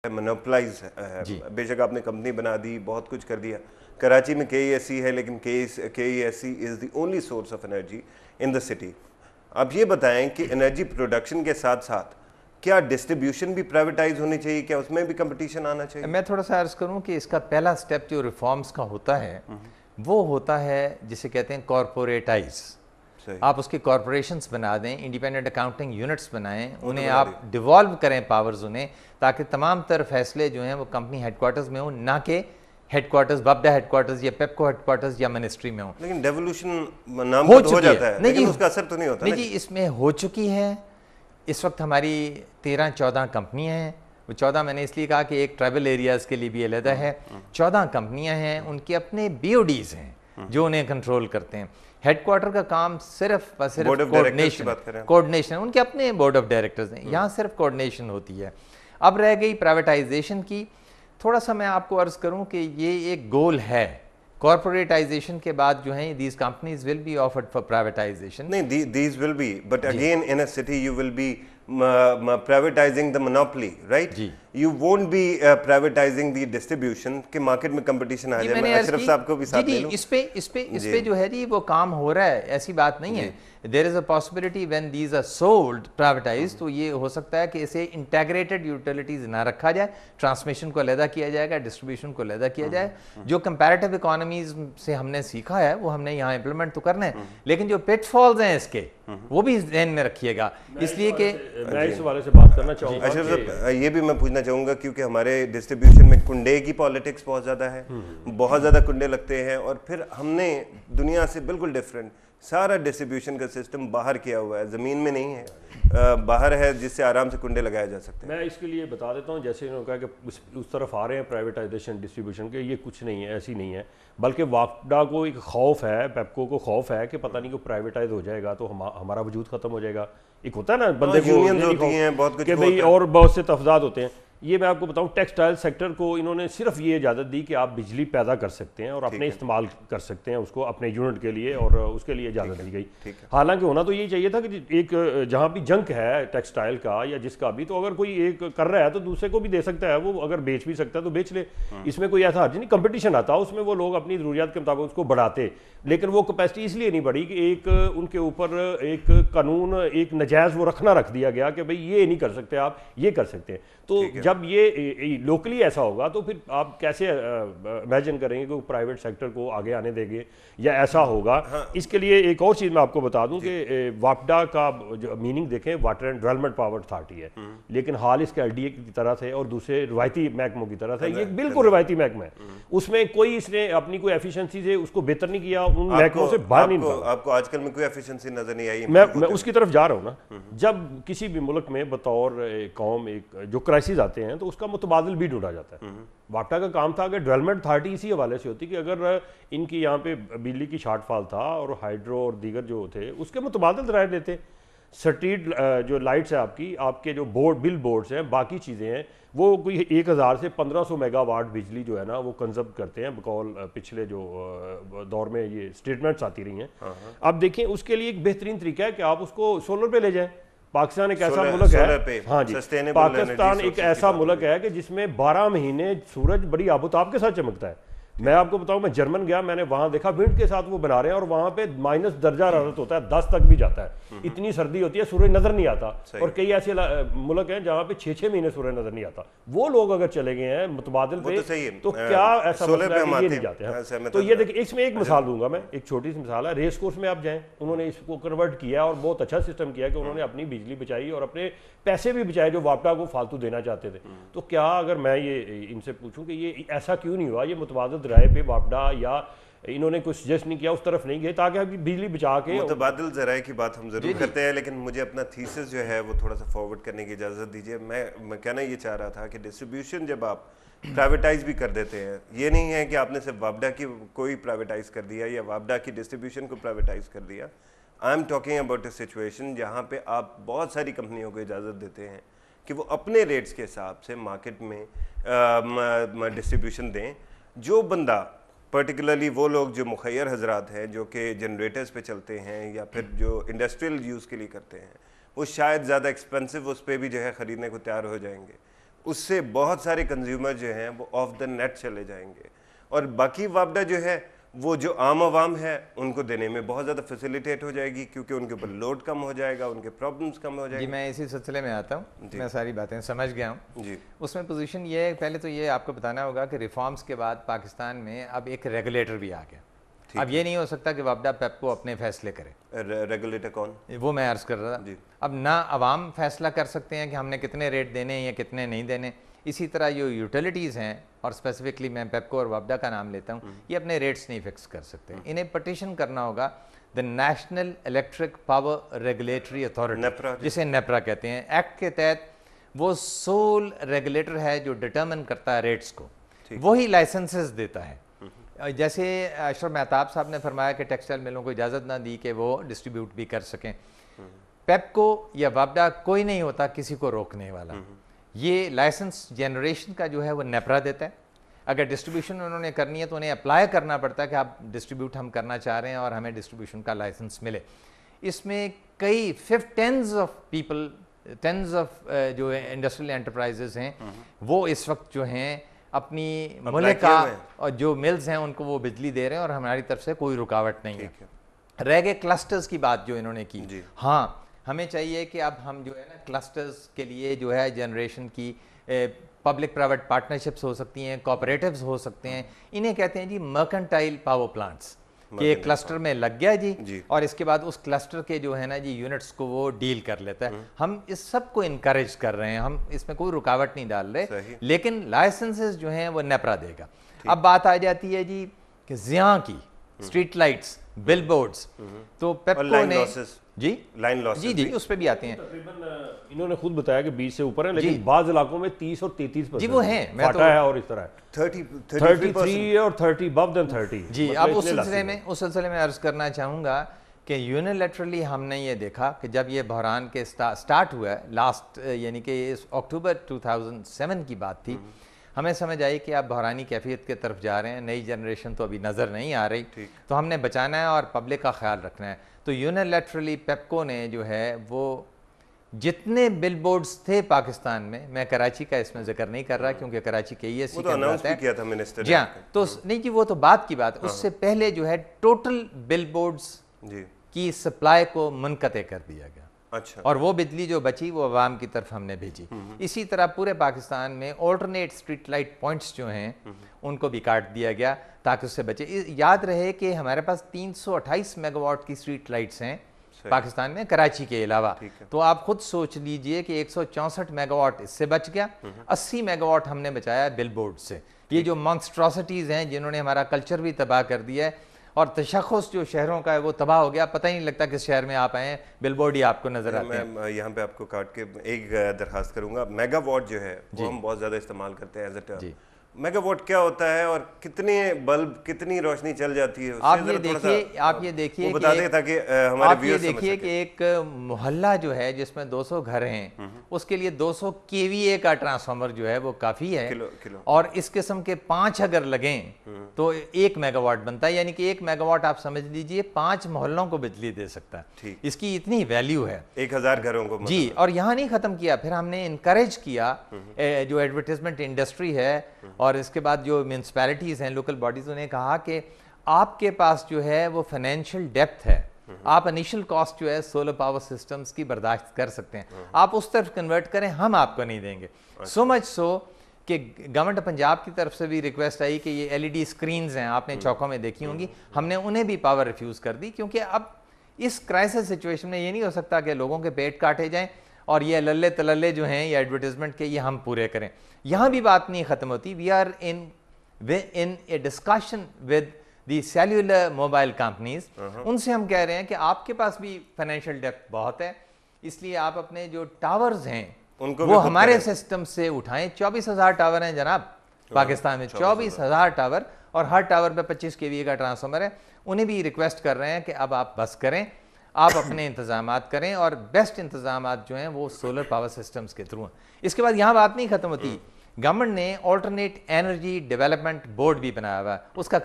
منوپلائز ہے. بے شک آپ نے کمپنی بنا دی, بہت کچھ کر دیا. کراچی میں KESC ہے, لیکن KESC is the only source of energy in the city. آپ یہ بتائیں کہ انرجی پروڈکشن کے ساتھ ساتھ کیا ڈسٹریبیوشن بھی پرائیویٹائز ہونی چاہیے, کیا اس میں بھی کمپٹیشن آنا چاہیے؟ میں تھوڑا سا عرض کروں کہ اس کا پہلا سٹیپ جو ریفارمز کا ہوتا ہے وہ ہوتا ہے جسے کہتے ہیں کارپوریٹائز. آپ اس کی کارپوریشنز بنا دیں, انڈیپینڈنٹ اکاؤنٹنگ یونٹس بنائیں, انہیں آپ ڈیوالو کریں پاورز انہیں, تاکہ تمام تر فیصلے جو ہیں وہ کمپنی ہیڈ کوارٹرز میں ہوں, نہ کہ ہیڈ کوارٹرز وابڈا ہیڈ کوارٹرز یا پیپکو ہیڈ کوارٹرز یا منسٹری میں ہوں. لیکن ڈیولوشن نام ہو جاتا ہے, لیکن اس کا اثر تو نہیں ہوتا. نہیں جی, اس میں ہو چکی ہے. اس وقت ہماری 13-14 کمپنیاں ہیں. وہ 14 میں نے اس لیے کہا کہ ایک ٹرائبل ایریاز کے لیے بھی علیحدہ ہے. 14 کمپنیاں ہیں, ان کے اپنے BODs ہیں جو انہیں کنٹرول کرتے ہیں. ہیڈ کوارٹر کا کام صرف کوارڈینیشن, ان کے اپنے بورڈ آف ڈائریکٹرز ہیں. یہاں صرف کوارڈینیشن ہوتی ہے. اب رہ گئی پرائیویٹائزیشن کی. تھوڑا سا میں آپ کو عرض کروں کہ یہ ایک گول ہے. کارپوریٹائزیشن کے بعد جو ہیں these companies will be offered for privatization. نہیں, these will be, but again in a city you will be privatizing the monopoly, right? You won't be privatizing the distribution کہ مارکیٹ میں کمپٹیشن آ جائے. میں اشرف صاحب کو بھی ساتھ لے لوں. اس پہ جو ہے جی وہ کام ہو رہا ہے, ایسی بات نہیں ہے. There is a possibility when these are sold privatized, تو یہ ہو سکتا ہے کہ اسے انٹیگریٹڈ یوٹیلیٹیز نہ رکھا جائے, ٹرانسمیشن کو علیحدہ کیا جائے گا, ڈسٹریبیوشن کو علیحدہ کیا جائے. جو کمپیریٹیو اکانومیز سے ہم نے سیکھا ہے وہ ہم نے یہاں امپلیمنٹ تو کرنا ہے, لیکن جو پٹ فالز ہیں اس کے وہ بھی ذہن میں رکھیے گا. اس لیے کہ میں اس حوالے سے بات کرنا چاہوں گا. اشرف صاحب یہ بھی میں پوچھنا چاہوں گا, کیونکہ ہمارے ڈسٹریبیوشن میں کنڈے کی پالیٹکس بہت زیادہ ہے, بہت زیادہ کنڈے لگتے ہیں, اور پھر ہم نے دنیا سے بالکل ڈفرینٹ سارا ڈسٹریبیوشن کا سسٹم باہر کیا ہوا ہے, زمین میں نہیں ہے, باہر ہے, جس سے آرام سے کنڈے لگائے جا سکتے ہیں. میں اس کے لیے بتا دیتا ہوں, جیسے انہوں نے کہا کہ اس طرف آ رہے ہیں پرائیویٹائزیشن ڈسٹریبیوشن کے, یہ کچھ نہیں ہے, ایسی نہیں ہے. بلکہ واپڈا کو ایک خوف ہے, پیپکو کو خوف ہے کہ پتہ نہیں کہ پرائیویٹائز ہو جائے گا تو ہمارا وجود ختم ہو جائے گا. ایک ہوتا ہے نا بندے کو کہ بھئی اور بہت سے تفضاد ہوتے ہیں. یہ میں آپ کو بتاؤں, ٹیکسٹائل سیکٹر کو انہوں نے صرف یہ اجازت دی کہ آپ بجلی پیدا کر سکتے ہیں اور اپنے استعمال کر سکتے ہیں اس کو اپنے یونٹ کے لیے, اور اس کے لیے اجازت دی گئی. حالانکہ ہونا تو یہی چاہیے تھا کہ ایک جہاں بھی جنک ہے ٹیکسٹائل کا یا جس کا بھی, تو اگر کوئی ایک کر رہا ہے تو دوسرے کو بھی دے سکتا ہے, وہ اگر بیچ بھی سکتا ہے تو بیچ لے. اس میں کوئی ایسا حرج نہیں, کمپٹیشن آتا اس میں, وہ لوگ اپنی ضروریات کے مطابق اس کو بڑھاتے. لیکن وہ کیپیسٹی اس لیے نہیں بڑھی کہ ایک ان کے اوپر ایک قانون, ایک نجائز وہ رکھ دیا گیا کہ بھئی یہ نہیں کر سکتے آپ, یہ کر سکتے ہیں. تو جب یہ لوکلی ایسا ہوگا تو پھر آپ کیسے امیجن کریں گے کہ پرائیویٹ سیکٹر کو آگے آنے دیں گے, یا ایسا ہوگا. اس کے لیے ایک اور چیز میں آپ کو بتا دوں کہ واپڈا کا جو میننگ دیکھیں, water and development power authority ہے, لیکن حال اس کا LDA کی طرح سے اور دوسرے روایتی محکموں کی طرح سے, یہ بالکل روایتی محکمہ ہے. اس میں کوئی اس نے اپنی کوئی ایفیشنسی سے اس کو بہتر نہیں کیا, ان محکموں سے باہر نہیں نکالا. آپ کو آج کل میں کوئی ایفیشنسی نظر نہیں آئی؟ میں اس کی طرف جا رہا ہوں نا. جب کسی بھی ملک میں بطور قوم ایک جو کرائسس آتے ہیں تو اس کا متبادل بھی ڈھونڈا جاتا ہے. واپڈا کا کام تھا کہ ڈیولپمنٹ اتھارٹی اسی حوالے سے ہوتی کہ اگر ان کی یہاں پہ بجلی کی شارٹ فال تھا اور ہائیڈرو اور دیگر جو تھے اس کے متبادل ذرائع دیتے. سٹریٹ جو لائٹس ہیں آپ کے جو بل بورڈز ہیں, باقی چیزیں ہیں, وہ کوئی 1000 سے 1500 میگا واٹ بجلی جو ہے نا وہ کنزرو کرتے ہیں بقول پچھلے جو دور میں یہ اسٹیٹمنٹس آتی رہی ہیں. اب دیکھیں اس کے لیے ایک بہترین طریقہ ہے کہ آپ اس کو سولر پہ لے جائیں. پاکستان ایک ایسا ملک ہے, ہاں جی, پاکستان ایک ایسا ملک ہے کہ جس میں 12 مہینے سورج بڑی آبوتاب کے ساتھ چمکتا ہے. میں آپ کو بتاؤں, میں جرمن گیا, میں نے وہاں دیکھا ونڈ کے ساتھ وہ بنا رہے ہیں, اور وہاں پہ مائنس درجہ حرارت ہوتا ہے, 10 تک بھی جاتا ہے, اتنی سردی ہوتی ہے, سورج نظر نہیں آتا. اور کئی ایسے ملک ہیں جہاں پہ 6 مہینے سورج نظر نہیں آتا. وہ لوگ اگر چلے گئے ہیں متبادل پہ تو کیا ایسا مسئلہ ہے کہ یہ نہیں جاتے ہیں. تو یہ دیکھیں, اس میں ایک مثال دوں گا میں, ایک چھوٹی سی مثال ہے. ریس کورس میں آپ جائیں, انہوں نے اس کو کنورٹ کیا اور بہت اچھا سسٹم کیا کہ انہوں نے اپنی بجلی بچائی اور اپنے پیسے بھی بچائے جو واپڈا کو فالتو دینا چاہتے تھے. تو کیا اگر میں یہ ان سے پوچھوں کہ یہ ایسا کیوں نہیں ہوا, یہ متبادل ذرائع پہ واپڈا یا انہوں نے کوئی سجیسٹ نہیں کیا, اس طرف نہیں گئے تاکہ بجلی بچا کے. متبادل ذرائع کی بات ہم ضرور کرتے ہیں, لیکن مجھے اپنا تھیسس جو ہے وہ تھوڑا سا فارورڈ کرنے کی اجازت دیجیے. میں کہنا یہ چاہ رہا تھا کہ ڈسٹریبیوشن جب آپ پرائیویٹائز بھی کر دیتے ہیں, یہ نہیں ہے کہ آپ نے صرف واپڈا کی کوئی پرائیویٹائز کر دیا یا واپڈا کی ڈسٹریبیوشن کو پرائیویٹائز کر دیا. I am talking about a situation جہاں پہ آپ بہت ساری کمپنیوں کو اجازت دیتے ہیں کہ وہ اپنے ریٹس کے حساب سے مارکیٹ میں ڈسٹریبیوشن دیں. جو بندہ پرٹیکولرلی وہ لوگ جو مخیر حضرات ہیں جو کہ جنریٹرز پہ چلتے ہیں یا پھر جو انڈسٹریل یوز کے لیے کرتے ہیں, وہ شاید زیادہ ایکسپینسو اس پہ بھی جو ہے خریدنے کو تیار ہو جائیں گے. اس سے بہت سارے کنزیومر جو ہیں وہ آف دا نیٹ چلے جائیں گے، اور باقی وابڈا جو ہے وہ جو عام عوام ہے ان کو دینے میں بہت زیادہ فیسیلیٹیٹ ہو جائے گی، کیونکہ ان کے اوپر لوڈ کم ہو جائے گا، ان کے پرابلمس کم ہو جائیں جی گے۔ میں اسی سلسلے میں آتا ہوں، میں ساری باتیں سمجھ گیا ہوں۔ جی اس میں پوزیشن یہ ہے، پہلے تو یہ آپ کو بتانا ہوگا کہ ریفارمز کے بعد پاکستان میں اب ایک ریگولیٹر بھی آ گیا۔ اب یہ نہیں ہو سکتا کہ وابڈا پیپکو اپنے فیصلے کرے۔ ریگولیٹر کون؟ وہ میں عرض کر رہا تھا، اب نہ عوام فیصلہ کر سکتے ہیں کہ ہم نے کتنے ریٹ دینے ہیں یا کتنے نہیں دینے۔ اسی طرح جو یوٹیلیٹیز ہیں، اور اسپیسیفکلی میں پیپکو اور وابڈا کا نام لیتا ہوں، یہ اپنے ریٹس نہیں فکس کر سکتے۔ انہیں پٹیشن کرنا ہوگا the national electric power regulatory authority, جسے نیپرا کہتے ہیں۔ ایکٹ کے تحت وہ سول ریگولیٹر ہے جو ڈٹرمن کرتا ہے ریٹس کو، وہی لائسنسز دیتا ہے۔ جیسے اشرف مہتاب صاحب نے فرمایا کہ ٹیکسٹائل ملوں کو اجازت نہ دی کہ وہ ڈسٹریبیوٹ بھی کر سکیں، پیپکو یا وابڈا کوئی نہیں ہوتا کسی کو روکنے والا۔ یہ لائسنس جنریشن کا جو ہے وہ نیپرا دیتا ہے۔ اگر ڈسٹریبیوشن انہوں نے کرنی ہے تو انہیں اپلائی کرنا پڑتا ہے کہ آپ ڈسٹریبیوٹ ہم کرنا چاہ رہے ہیں اور ہمیں ڈسٹریبیوشن کا لائسنس ملے۔ اس میں کئی tens of people, tens of جو انڈسٹریل انٹرپرائزز ہیں وہ اس وقت جو ہیں اپنی ملکہ اور جو ملز ہیں ان کو وہ بجلی دے رہے ہیں، اور ہماری طرف سے کوئی رکاوٹ نہیں ہے۔ رہ گئے کلسٹرز کی بات جو انہوں نے کی، ہاں ہمیں چاہیے کہ اب ہم جو ہے نا کلسٹرز کے لیے جو ہے جنریشن کی پبلک پرائیویٹ پارٹنرشپس ہو سکتی ہیں، کوآپریٹیوز ہو سکتے ہیں، انہیں کہتے ہیں جی مرکنٹائل پاور پلانٹس، کہ ایک کلسٹر میں لگ گیا جی اور اس کے بعد اس کلسٹر کے جو ہے نا جی یونٹس کو وہ ڈیل کر لیتا ہے۔ ہم اس سب کو انکریج کر رہے ہیں، ہم اس میں کوئی رکاوٹ نہیں ڈال رہے، لیکن لائسنسز جو ہیں وہ نیپرا دے گا۔ اب بات آ جاتی ہے جی کہ زیاں کی، اسٹریٹ لائٹس، بل بورڈز، تو پیپکو نے جی لائن لاس جی اس پہ بھی آتے ہیں۔ انہوں نے خود بتایا کہ 20 سے اوپر ہے، لیکن بعض علاقوں میں 30 اور 33% جی وہ ہیں، فاٹا ہے اور اس طرح ہے 33 اور 30 above than 30۔ جی اب اس سلسلے میں عرض کرنا چاہوں گا کہ یونیلیٹرلی ہم نے یہ دیکھا کہ جب یہ بحران کے سٹارٹ ہوا ہے لاسٹ، یعنی کہ اکتوبر 2007 کی بات تھی، ہمیں سمجھ آئی کہ آپ بحرانی کیفیت کے طرف جا رہے ہیں، نئی جنریشن تو ابھی نظر نہیں آ رہی، تو ہم نے بچانا ہے اور پبلک کا خیال رکھنا ہے۔ تو یونیلیٹرلی پیپکو نے جو ہے وہ جتنے بل بورڈز تھے پاکستان میں کراچی کا اس میں ذکر نہیں کر رہا کیونکہ کراچی کے ای ایس سی کیا تھا منسٹر جی ہاں، تو نہیں جی وہ تو بات کی بات، اس سے پہلے جو ہے ٹوٹل بل بورڈز کی سپلائی کو منقطع کر دیا گیا، اچھا، اور وہ بجلی جو بچی وہ عوام کی طرف ہم نے بھیجی۔ اسی طرح پورے پاکستان میں آلٹرنیٹ اسٹریٹ لائٹ پوائنٹس جو ہیں ان کو بھی کاٹ دیا گیا تاکہ اس سے بچے۔ یاد رہے کہ ہمارے پاس 328 میگا واٹ کی اسٹریٹ لائٹس ہیں پاکستان میں کراچی کے علاوہ، تو آپ خود سوچ لیجئے کہ 164 میگا واٹ اس سے بچ گیا، 80 میگا واٹ ہم نے بچایا بل بورڈ سے۔ یہ جو مانسٹراسٹیز ہیں جنہوں نے ہمارا کلچر بھی تباہ کر دیا ہے، اور تشخص جو شہروں کا ہے وہ تباہ ہو گیا، پتہ ہی نہیں لگتا کس شہر میں آپ آئے ہیں، بل بورڈ ہی آپ کو نظر آتے ہیں۔ میں یہاں پہ آپ کو کاٹ کے ایک درخواست کروں گا، میگا واٹ جو ہے وہ ہم بہت زیادہ استعمال کرتے ہیں as a term. Mega what کیا ہوتا ہے اور کتنے بلب کتنی روشنی چل جاتی ہے؟ آپ یہ دیکھیے کہ ایک محلہ جو ہے جس میں 200 گھر ہیں، اس کے لیے 200 KVA کا ٹرانسفارمر جو ہے وہ کافی ہے، اور اس قسم کے 5 اگر لگیں تو 1 میگا واٹ بنتا ہے، یعنی کہ 1 میگا واٹ آپ سمجھ لیجئے 5 محلوں کو بجلی دے سکتا ہے۔ اس کی اتنی ویلیو ہے 1000 گھروں کو جی۔ اور یہاں نہیں ختم کیا، پھر ہم نے انکریج کیا جو ایڈورٹیزمنٹ انڈسٹری ہے اور اس کے بعد جو میونسپیلٹیز ہیں، لوکل باڈیز، انہیں کہا کہ آپ کے پاس جو ہے وہ فائنینشیل ڈیپتھ ہے، آپ انیشل کاسٹ جو ہے سولر پاور سسٹمز کی برداشت کر سکتے ہیں، آپ اس طرف کنورٹ کریں، ہم آپ کو نہیں دیں گے۔ سو مچ سو کہ گورنمنٹ پنجاب کی طرف سے بھی ریکویسٹ آئی کہ یہ LED اسکرینز ہیں، آپ نے چوکوں میں دیکھی ہوں گی، ہم نے انہیں بھی پاور ریفیوز کر دی، کیونکہ اب اس کرائسس سچویشن میں یہ نہیں ہو سکتا کہ لوگوں کے پیٹ کاٹے جائیں اور یہ للے تللے جو ہیں یہ ایڈورٹیزمنٹ کے یہ ہم پورے کریں۔ یہاں بھی بات نہیں ختم ہوتی، we are in a discussion with the cellular mobile companies, ان سے ہم کہہ رہے ہیں کہ آپ کے پاس بھی فائنینشیل ڈیپتھ بہت ہے، اس لیے آپ اپنے جو ٹاورز ہیں وہ ہمارے سسٹم سے اٹھائیں۔ 24,000 ٹاور ہیں جناب پاکستان میں، 24,000 ٹاور، اور ہر ٹاور پہ 25 KVA کا ٹرانسفارمر ہے۔ انہیں بھی ریکویسٹ کر رہے ہیں کہ اب آپ بس کریں، آپ اپنے انتظامات کریں، اور بیسٹ انتظامات جو ہیں وہ سولر پاور سسٹمز کے تھرو ہیں۔ اس کے بعد یہاں بات نہیں ختم ہوتی، گورنمنٹ نے آلٹرنیٹ انرجی ڈیولپمنٹ بورڈ بھی بنایا ہوا ہے، اس کا